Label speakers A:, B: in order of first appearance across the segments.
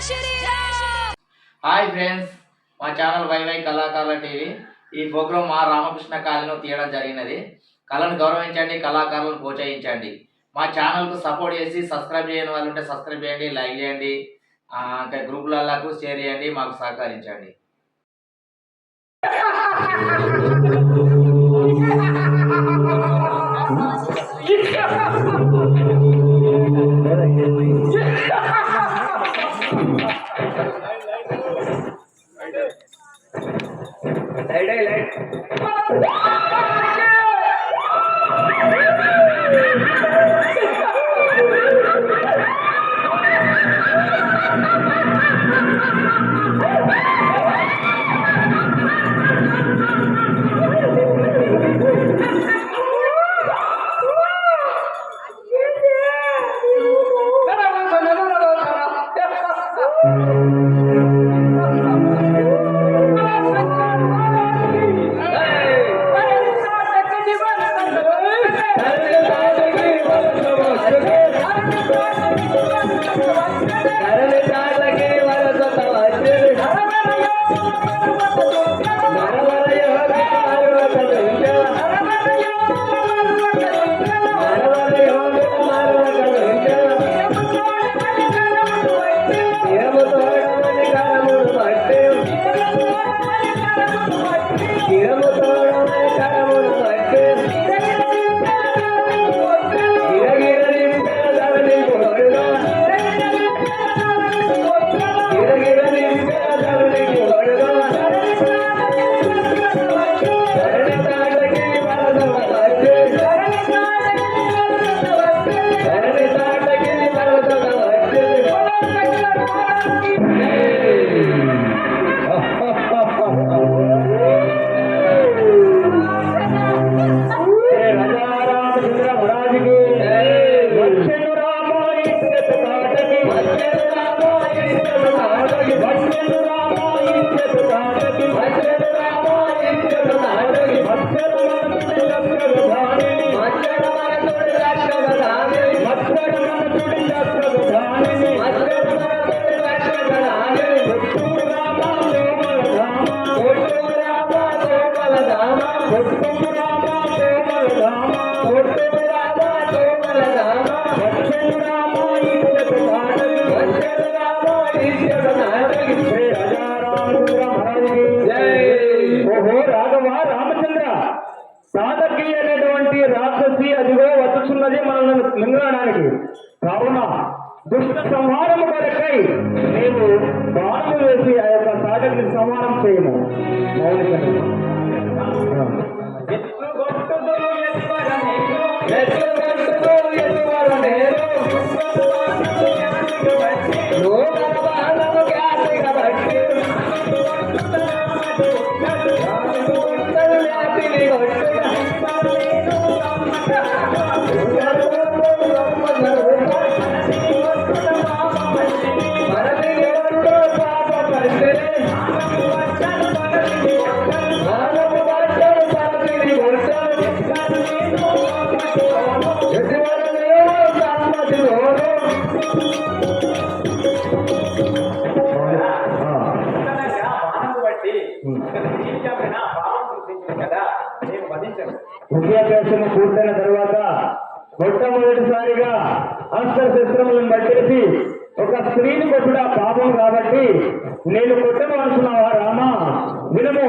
A: Hi friends, మా channel YY కళాకారుల TV ఈ ప్రోగ్రాం మా రామకృష్ణ కాలనీలో తీయడం జరిగినది. కళను గౌరవించండి, కళాకారులను ప్రోత్సహించండి. మా ఛానల్కు సపోర్ట్ చేసి సబ్స్క్రైబ్ చేయని వాళ్ళు ఉంటే సబ్స్క్రైబ్ చేయండి, లైక్ చేయండి, ఇంకా గ్రూపులకు షేర్ చేయండి, మాకు సహకరించండి. సాధకి అనేటువంటి రాక్షసి అదిగో వచ్చున్నది మనల్ని మింగడానికి. కావున దుష్ట సంహారం కొరకై మేము బాణము వేసి ఆ యొక్క సాధకి సంహారం చేయము. విద్యాభ్యాసం పూర్తయిన తర్వాత మొట్టమొదటిసారిగా అస్త్రశస్త్రములను పట్టేసి ఒక స్త్రీని కొట్టుడ పాపం కాబట్టి నేను కొట్టను అంటున్నావా రామ? వినము.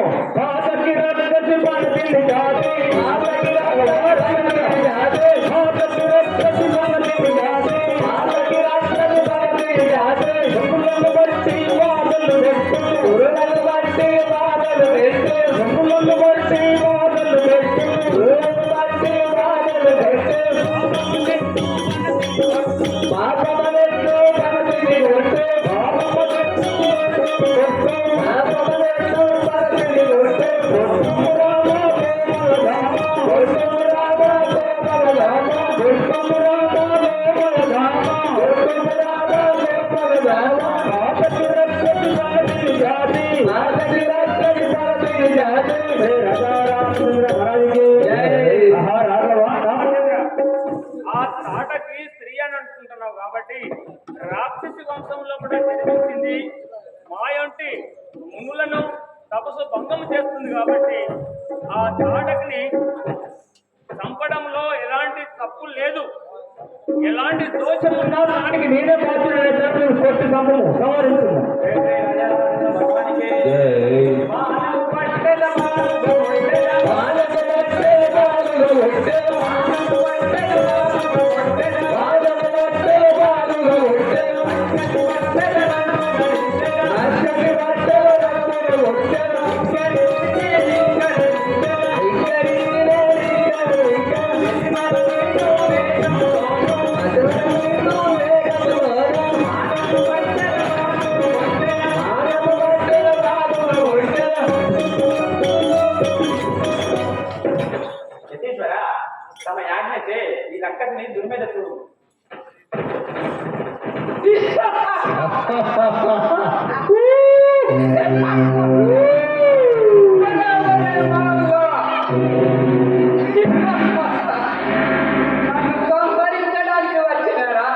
B: వంశంలో కూడా జన్మించింది. మాయంటి మునులను తపస్సు భంగం చేస్తుంది కాబట్టి ఆ తాటకిని చంపడంలో ఎలాంటి తప్పు లేదు. ఎలాంటి దోషం ఉన్నా దానికి నేనే బాధ్యుడు కొట్టి సంవరించున్నా.
C: తమ యాజ్ఞచే ఈ రక్కసిని దుర్మేధ చూడు.
D: సంహరించడానికి వచ్చినారా?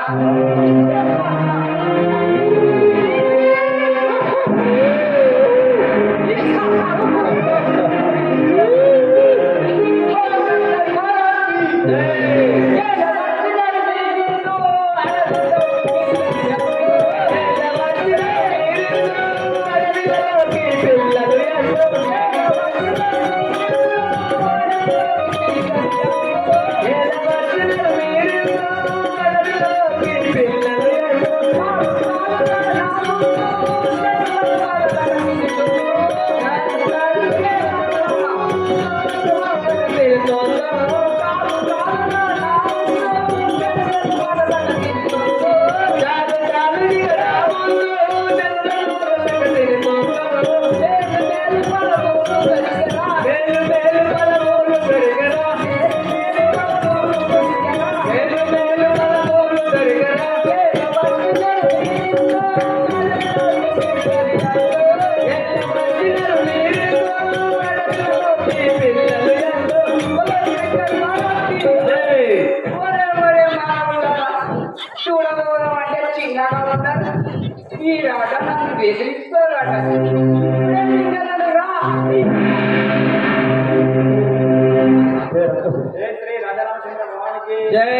D: ఈ రాట నన్ను బెదిరిస్తారట.
C: జై శ్రీ రాజరామచంద్ర భగవానికి
D: జై.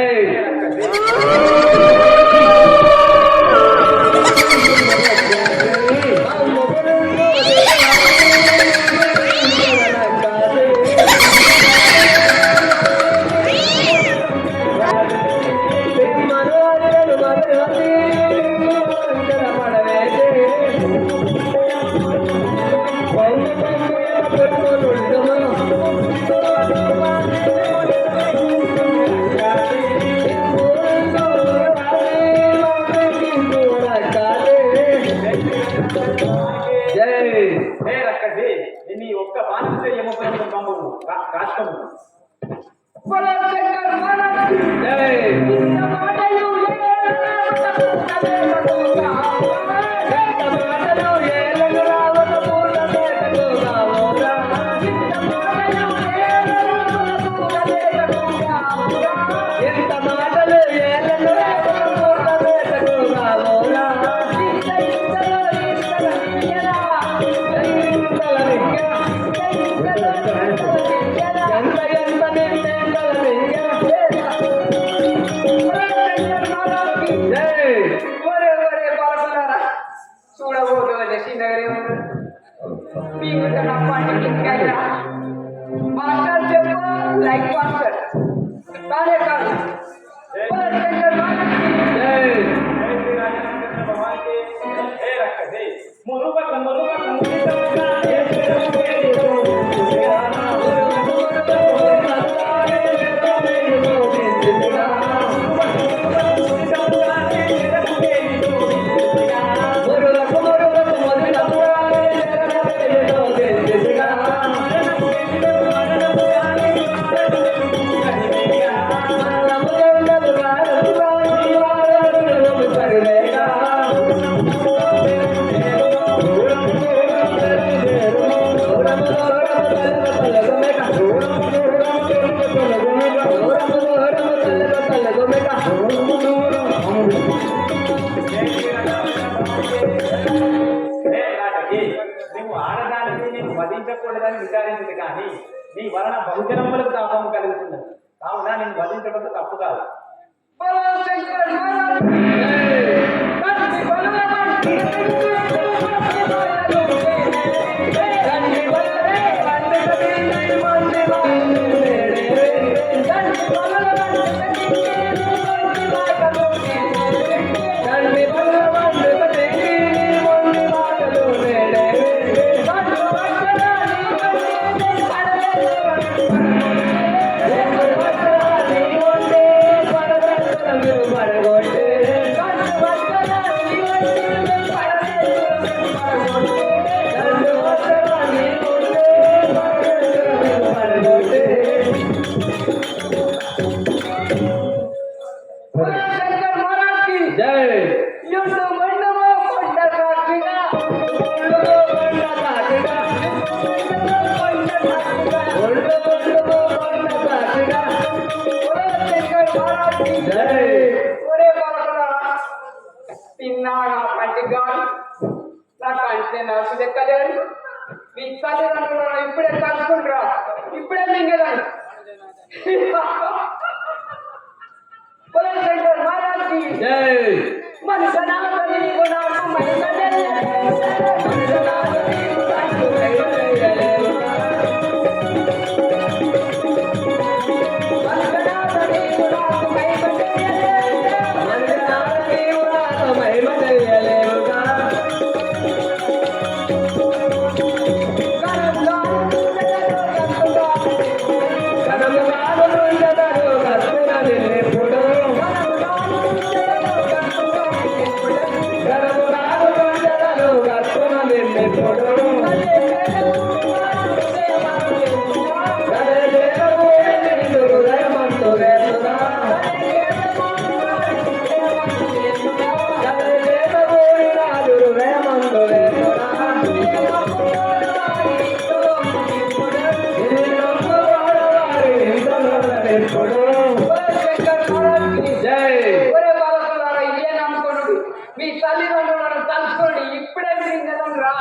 C: నీ ఒక్క బాధ్యత ఏమవుతుంది బాబు రాష్ట్రము.
D: చూడబోదు శ్రీనగరే మీకు మాస్టర్ చెప్పు లైక్ మాస్టర్ కాదే కాదు.
C: జై కానీ నీ వలన బహుజనములకు తాపము కలుగుతున్నది. కావున నేను వధించడం తప్పు కాదు.
D: బలో శంకర్ మహారాజ్ తండ్రి బలవంతి తండ్రి బలరే వందకటి మంది తండ్రి బలవంతి తండ్రి బలవంతి మంది మాటలు శంకర్ మహారాజ్ కి
C: జై
D: యుద్ధ మండపం కొండ సాక్షిగా కొండ సాక్షిగా ఒరే బాలకులారా, తిన్నాగా పంటిగా నాకు అంటే నాకు లెక్కలేదు. మీ తల్లిదండ్రులను ఇప్పుడే కలుసుకుంటారా, ఇప్పుడే మింగేదాన్ని. ఒరే శంకర్ మహారాజ్కి
C: జై
D: మన సనాతని గుణాలు మైమలే మన సనాతని గుణాలు మైమలే మన సనాతని గుణాలు మైమలే మన సనాతని గుణాలు మైమలేవుగా ఒరే బాలకులారా, ఇదే నమ్ముకోండి. మీ తల్లిదండ్రులను తలుచుకోండి, ఇప్పుడే మింగదం రా.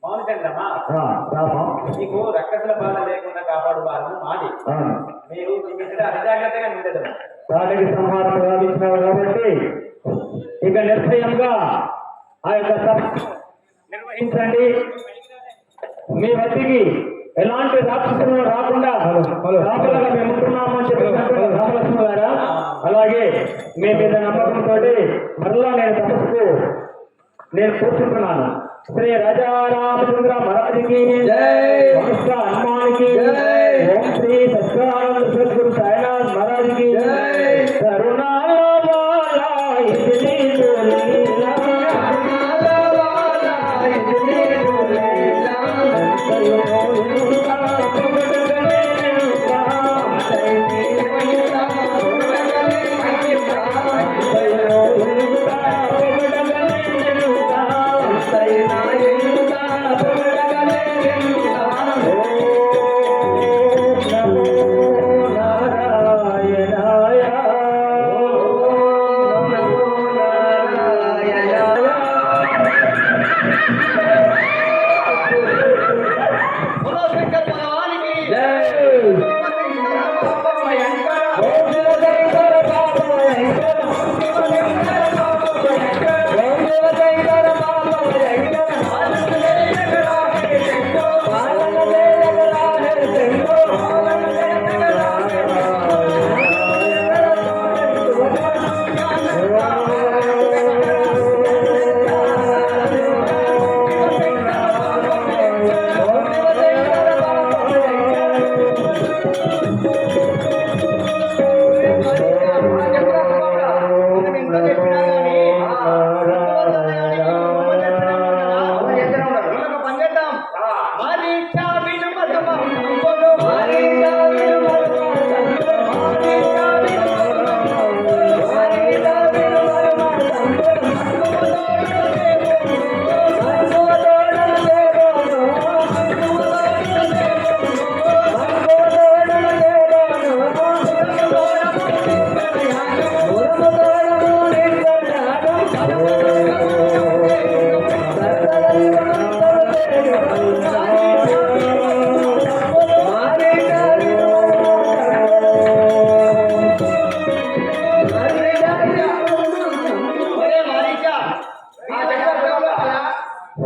C: పవనచంద్రమా, నీకు రక్కసుల బాధ లేకుండా కాపాడు వారు మాది. మీరు నిమిషం అజాగ్రత్తగా నిండదు.
E: వాటికి సంహారం గావించినారు కాబట్టి ఇక నిర్భయంగా ఆ యొక్క నిర్వహించండి. మీ వద్దకి ఎలాంటి రాక్షసులు రాకుండా రాములుగా మేము ఉంటున్నామని చెప్పినట్టు రామలక్ష్మి గారా, అలాగే మీ మీద నమ్మకంతో మరలా నేను తపస్సుకు నేను కూర్చుంటున్నాను. శ్రీ రాజా రామచంద్ర మహారాజుకి
D: జై.
E: సంస్థ హనుమానికి
D: జై.
E: ఓం శ్రీ సత్యానంద సద్గురు సాయినాథ్ మహారాజుకి
D: జై.
E: కరుణాల వాలా ఇదిని లీలా.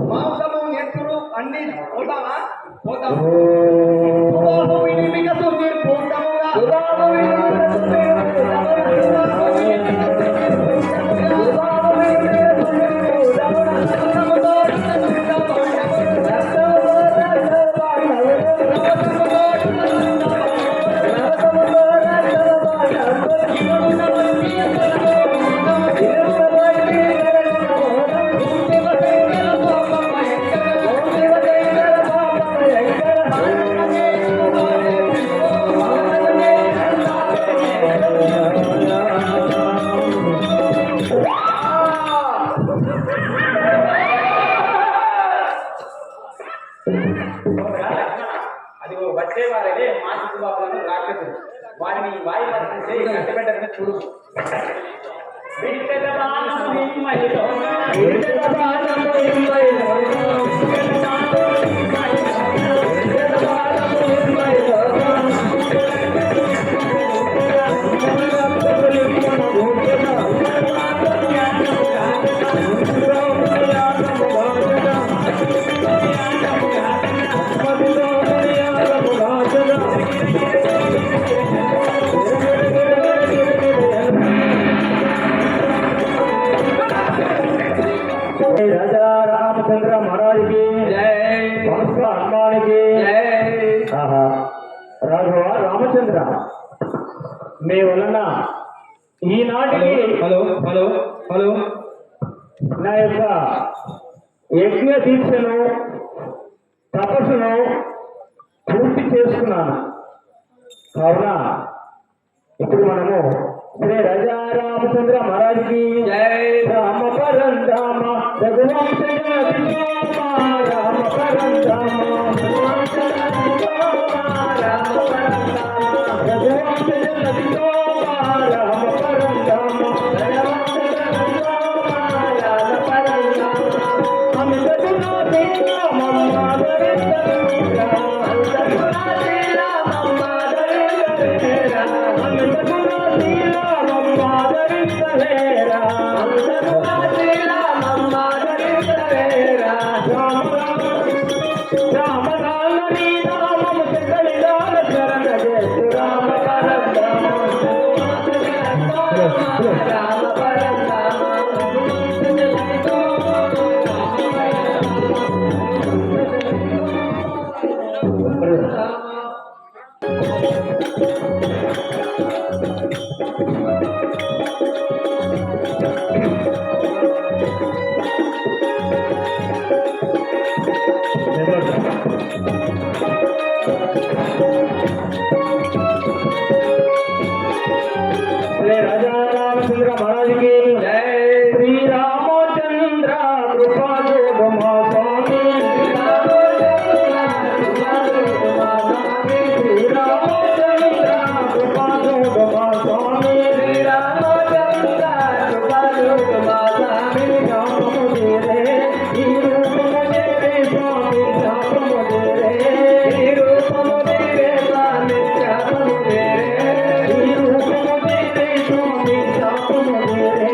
D: మాంసము నెత్తురు అన్ని పోతావా పోతాము
C: అది వచ్చే వారే మాసి బాబులను రాక్షసులు వారిని వాయి పట్టించి కట్టబెట్టని చూడు
E: राजा रामचंद्र महाराज की संस्था हनुमान की ఆహా రాఘవ రామచంద్ర మీ వలన ఈనాటికి
C: హలో హలో హలో
E: నా యొక్క యజ్ఞ దీక్షను తపస్సును పూర్తి చేసుకున్నాను కావున ఇప్పుడు మనము శ్రీ రాజా రామచంద్ర మహారాజ్కి రామ పరంధామ రఘువంశ రామ పరంధామ రఘువంశ రామ పరంధామ శ్రీ రాజా రామచంద్ర మహారాజుకి
C: జై
E: శ్రీరామచంద్ర కృపాజోడు మా స్వామి శ్రీరామచంద్ర కృపాజోడు మా స్వామి శాపము తీరే ఈ రూపము తీరే స్వామి శాపము తీరే ఈ రూపము తీరే స్వామి శాపము తీరే ఈ రూపము తీరే స్వామి శాపము తీరే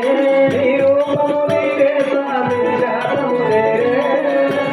E: ఈ రూపము తీరే స్వామి శాపము తీరే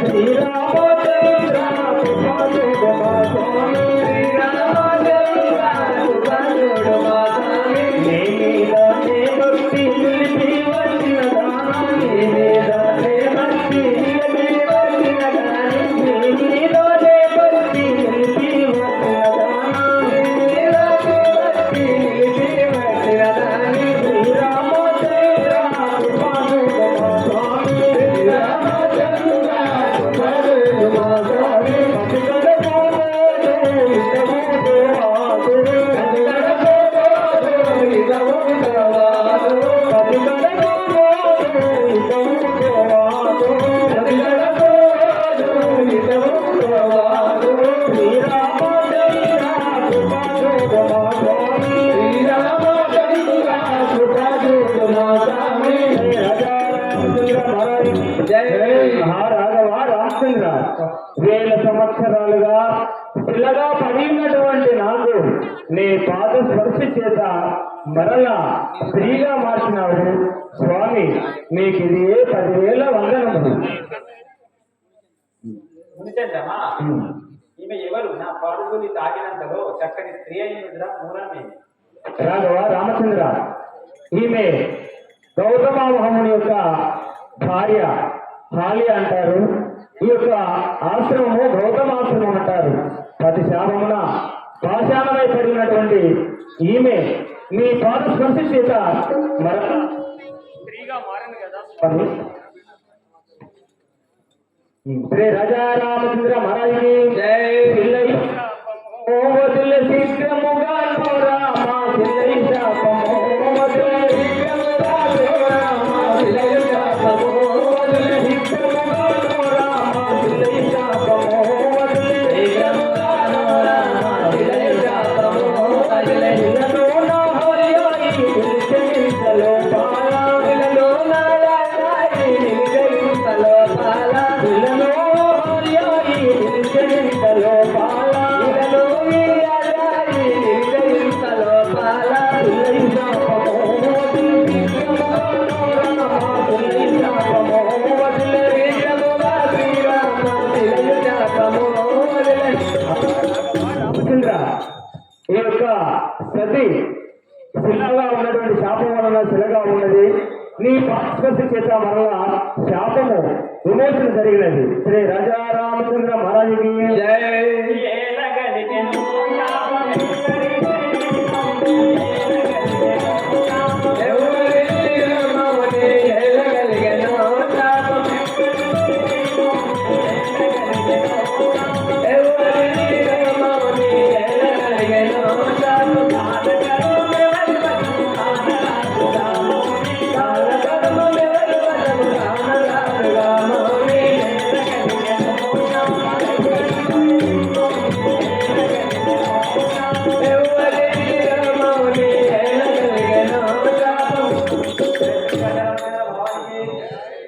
E: శ్రీరామచంద్ర కృపాజోడు మా స్వామి శ్రీరామచంద్ర కృపాజోడు మా స్వామి నీ మీద నే భక్తి నిలిపి వచ్చిన దానా నీ మీద నే భక్తి నిలిపి వచ్చిన దాని నీ మీద నే భక్తి నిలిపి వచ్చిన దానా నీ మీద నే భక్తి నిలిపి వచ్చిన దాని శ్రీరామచంద్ర కృపాజోడు మా స్వామి శ్రీరామచంద్ర కృపాజోడు మా స్వామి పతికల పోదు ఇతము దేవాదు పతికల పోదు ఇతము దేవాదు పతికల పోదు ఇతము దేవాదు పతికల పోదు ఇతము దేవాదు శ్రీరామచంద్ర కృపాజోడు మా స్వామి శ్రీరామచంద్ర కృపాజోడు మా స్వామి రాజా రామచంద్ర మహారాజ్ జై మహారాఘవ రామచంద్ర వేల సంవత్సరాలుగా పిల్లగా పడి ఉన్నటువంటి నాకు నీ పాద స్పర్శ చేత మరలా స్త్రీగా మార్చినావు స్వామి నీకు ఇది 10,000 వందనములు
C: మునిచంద్రమా ఈమె ఎవరు నా పాడుగుని తాగినంతలో చక్కని స్త్రీ అయినదిరా మూలమే
E: రాఘవ రామచంద్ర ఈమె గౌతమ మహాముని యొక్క భార్య హాలి అంటారు ఈ యొక్క ఆశ్రమము గౌతమాశ్రమం అంటారు ప్రతి శాపమున పాషాణమై పడినటువంటి ఈమె నీ పాద స్పర్శ చేత మరలా
B: స్త్రీగా మారింది కదా
E: స్వామి శ్రీ రాజా రామచంద్ర మహారాజుని
C: జై
E: పిల్లయ్య ఓ వదిల శీఘ్రముగా రామ పిల్లయ్య శాపము వదిల శీఘ్రముగా రామ పిల్లయ్య శాపము వదిల శీఘ్రముగా రామ పిల్లయ్య శాపము వదిల శీఘ్రముగా రామ పిల్లయ్య శాపము వదిల ఇల్లలో నా హరియాయి నిలిచెంతలో పాల ఇల్లలో నా రాయి నిలిచెంతలో పాల ఇల్లలో హరియాయి నిలిచెంతలో పాల ఇల్లలో రాయి నిలిచెంతలో పాల పిల్లయ్య శాపము వదిల శీఘ్రముగా రామ పిల్లయ్య శాపము వదిల శీఘ్రముగా శ్రీరామ పిల్లయ్య శాపము వదిల రామచంద్ర ఈ యొక్క సతి శిలగా ఉన్నటువంటి శాపం వలన శిలగా ఉన్నది నీ పాస్పర్శ చేత మరలా శాపము విమోచన జరిగినది శ్రీ రాజా రామచంద్ర మహారాజుకి
C: జై
B: ఏలగలిగెను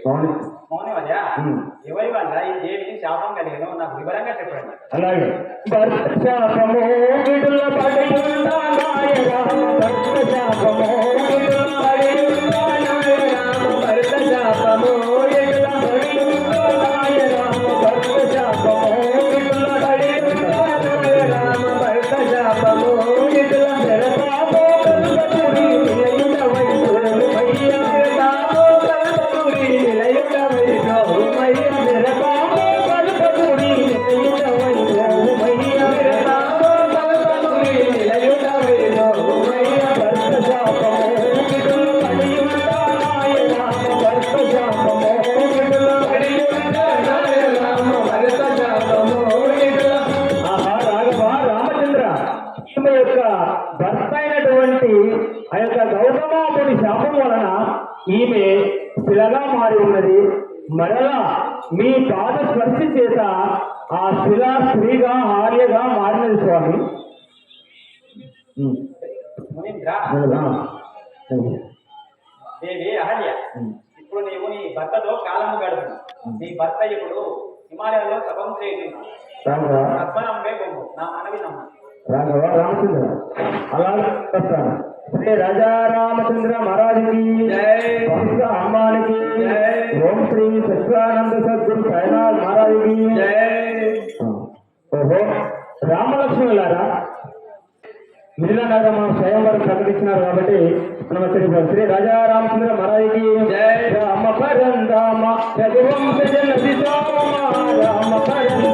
C: మౌని వల్ల ఎవరి వల్ల ఈ దేవిని శాపం కలిగిన నాకు వివరంగా చెప్పండి
E: అలాగే భర్త శాపము విడుల పడి భర్త శాపము విడుల పడి భర్త శాపము విడుల పడి భర్త శాపము విడుల పడి భర్త శాపము విడుల జలపాపో కల్పతుడి నిలయుడ వైద్యుడు మయ్యా తాపో కల్పతుడి నిలయుడ వైద్యుడు మయ్యా జలపాపో కల్పతుడి నిలయుడ వైద్యుడు మయ్యా తాపో కల్పతుడి నిలయుడ వైద్యుడు మయ్యా భర్త శాపము అయినటువంటి ఆ యొక్క గౌతమాముని శాపం వలన ఈమె శిలగా మారి ఉన్నది. మరలా మీ పాద స్పర్శ చేత ఆ శిల స్త్రీగా ఆర్యగా మారినది స్వామి.
C: మునీంద్ర దేవి అహల్య, ఇప్పుడు నీవు నీ భర్తతో కాలము గడుపు. నీ భర్త ఇప్పుడు హిమాలయాల్లో తపం చేస్తున్నాడు. తత్వనమ్మే బొమ్ము, నా మనవి నమ్మ.
E: రాఘవ రామచంద్ర అలా చెప్తాను. శ్రీ రాజా రామచంద్ర మహారాజుకి వంశ హనుమానికి ఓం శ్రీ సత్యానంద సద్గురు సాయినాథ్ మహారాజుకి. ఓహో రామలక్ష్మణులారా, మిథిలానగరం స్వయంవరం ప్రకటించినారు కాబట్టి మనం ఇక్కడ శ్రీ రాజా రామచంద్ర మహారాజుకి రామ పరందామ రఘువంశ జన రామ పరందామ